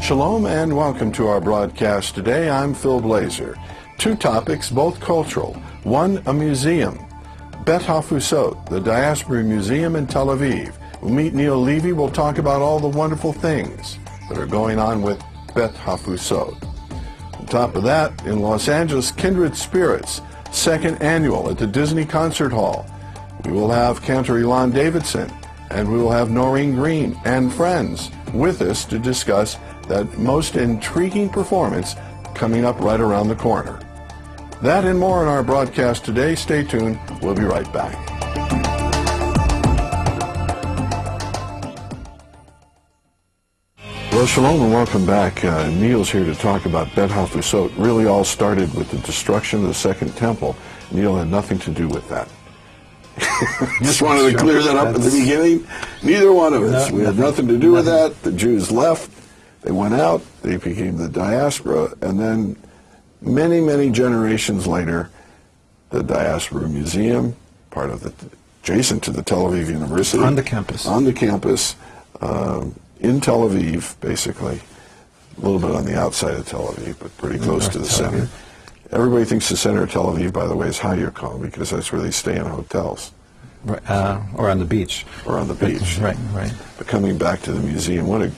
Shalom and welcome to our broadcast today. I'm Phil Blazer. Two topics, both cultural. One, a museum. Beth Hatefutsoth, the Diaspora Museum in Tel Aviv. We'll meet Neal Levy. We'll talk about all the wonderful things that are going on with Beth Hatefutsoth. On top of that, in Los Angeles, Kindred Spirits, second annual at the Disney Concert Hall. We will have Cantor Elon Davidson, and we will have Noreen Green and friends with us to discuss that most intriguing performance coming up right around the corner. That and more in our broadcast today. Stay tuned. We'll be right back. Well, shalom and welcome back. Neal's here to talk about Beth Hatefutsoth. Really all started with the destruction of the Second Temple. Neal had nothing to do with that. Just wanted to clear that up at the beginning. Neither one of us. We had nothing to do with that. The Jews left. They went out. They became the diaspora. And then many, many generations later, the Diaspora Museum, part of the, adjacent to the Tel Aviv University. On the campus. On the campus, in Tel Aviv, basically. A little bit on the outside of Tel Aviv, but pretty close to the center. Everybody thinks the center of Tel Aviv, by the way, is Hayekon, because that's where they stay in hotels. Right, or on the beach. Or on the beach. Right, right. But coming back to the museum, what a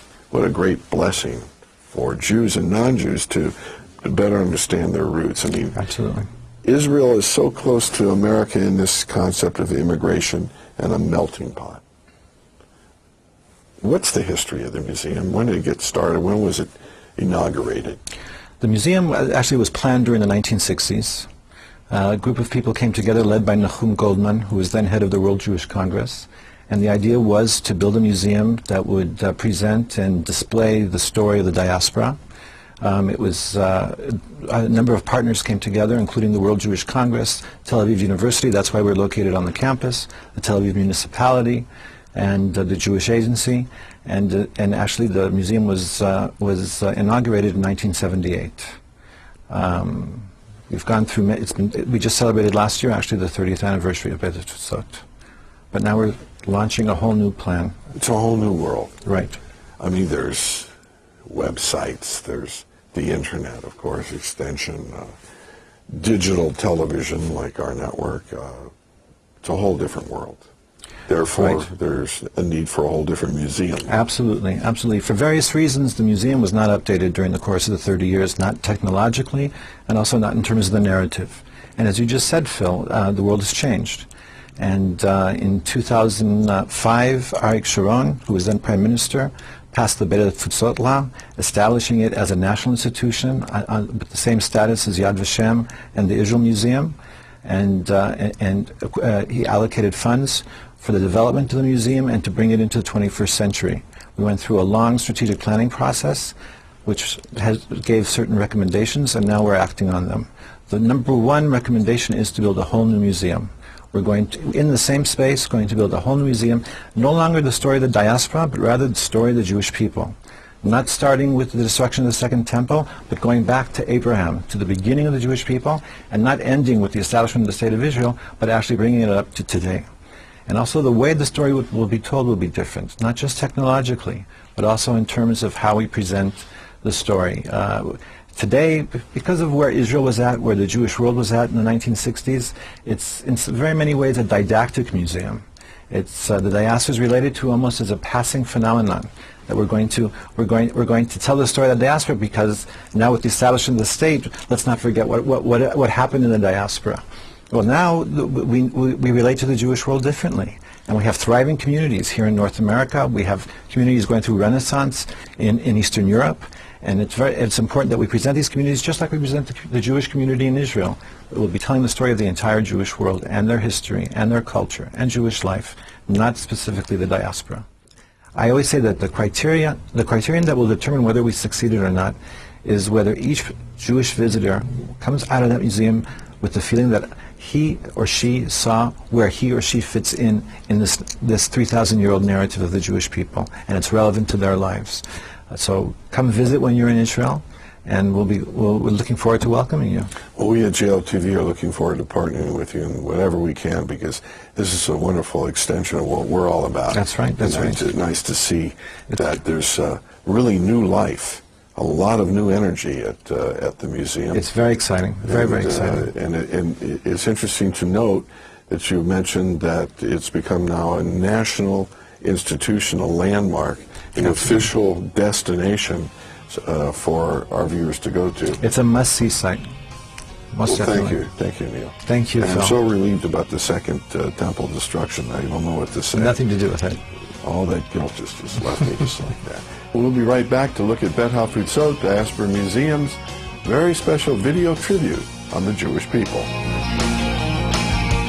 great blessing for Jews and non-Jews to better understand their roots. I mean, absolutely. Israel is so close to America in this concept of immigration and a melting pot. What's the history of the museum? When did it get started? When was it inaugurated? The museum actually was planned during the 1960s. A group of people came together led by Nahum Goldman, who was then head of the World Jewish Congress. And the idea was to build a museum that would present and display the story of the diaspora. It was a number of partners came together, including the World Jewish Congress, Tel Aviv University, that's why we're located on the campus, the Tel Aviv Municipality, and the Jewish Agency. And actually the museum was inaugurated in 1978. We've gone through, we just celebrated last year actually the 30th anniversary of Beth Hatefutsoth. But now we're launching a whole new plan. It's a whole new world. Right. I mean, there's websites, there's the internet, of course, extension, digital television like our network. It's a whole different world. Therefore, right. There's a need for a whole different museum. Absolutely, absolutely. For various reasons, the museum was not updated during the course of the 30 years, not technologically, and also not in terms of the narrative. And as you just said, Phil, the world has changed. And in 2005, Arik Sharon, who was then Prime Minister, passed the Beth Hatefutsoth law, establishing it as a national institution with the same status as Yad Vashem and the Israel Museum. And he allocated funds for the development of the museum and to bring it into the 21st century. We went through a long strategic planning process, which gave certain recommendations, and now we're acting on them. The number one recommendation is to build a whole new museum. We're going to, in the same space, going to build a whole new museum, no longer the story of the diaspora, but rather the story of the Jewish people. Not starting with the destruction of the Second Temple, but going back to Abraham, to the beginning of the Jewish people, and not ending with the establishment of the State of Israel, but actually bringing it up to today. And also the way the story will be told will be different, not just technologically, but also in terms of how we present the story. Today, because of where Israel was at, where the Jewish world was at in the 1960s, it's in very many ways a didactic museum. It's the diaspora is related to almost as a passing phenomenon. That we're going to tell the story of the diaspora because now with the establishment of the state, let's not forget what happened in the diaspora. Well, now we relate to the Jewish world differently, and we have thriving communities here in North America. We have communities going through Renaissance in Eastern Europe, and it's important that we present these communities just like we present the Jewish community in Israel. We'll be telling the story of the entire Jewish world and their history and their culture and Jewish life, not specifically the diaspora. I always say that the criterion that will determine whether we succeeded or not is whether each Jewish visitor comes out of that museum with the feeling that he or she saw where he or she fits in this 3,000-year-old narrative of the Jewish people, and it's relevant to their lives. So come visit when you're in Israel, and we're looking forward to welcoming you. Well, we at JLTV are looking forward to partnering with you in whatever we can, because this is a wonderful extension of what we're all about. That's right. That's right. It's nice to see that there's really new life a lot of new energy at the museum. It's very exciting, very exciting. And it's interesting to note that you mentioned that it's become now a national institutional landmark, an official destination for our viewers to go to. It's a must-see site. Most definitely. Thank you, Neal. Thank you, and Phil. I'm so relieved about the second temple destruction. I don't know what to say. Nothing to do with it. All that guilt just left me just like that. We'll be right back to look at Beth Hatefutsoth, Diaspora Museum's very special video tribute on the Jewish people.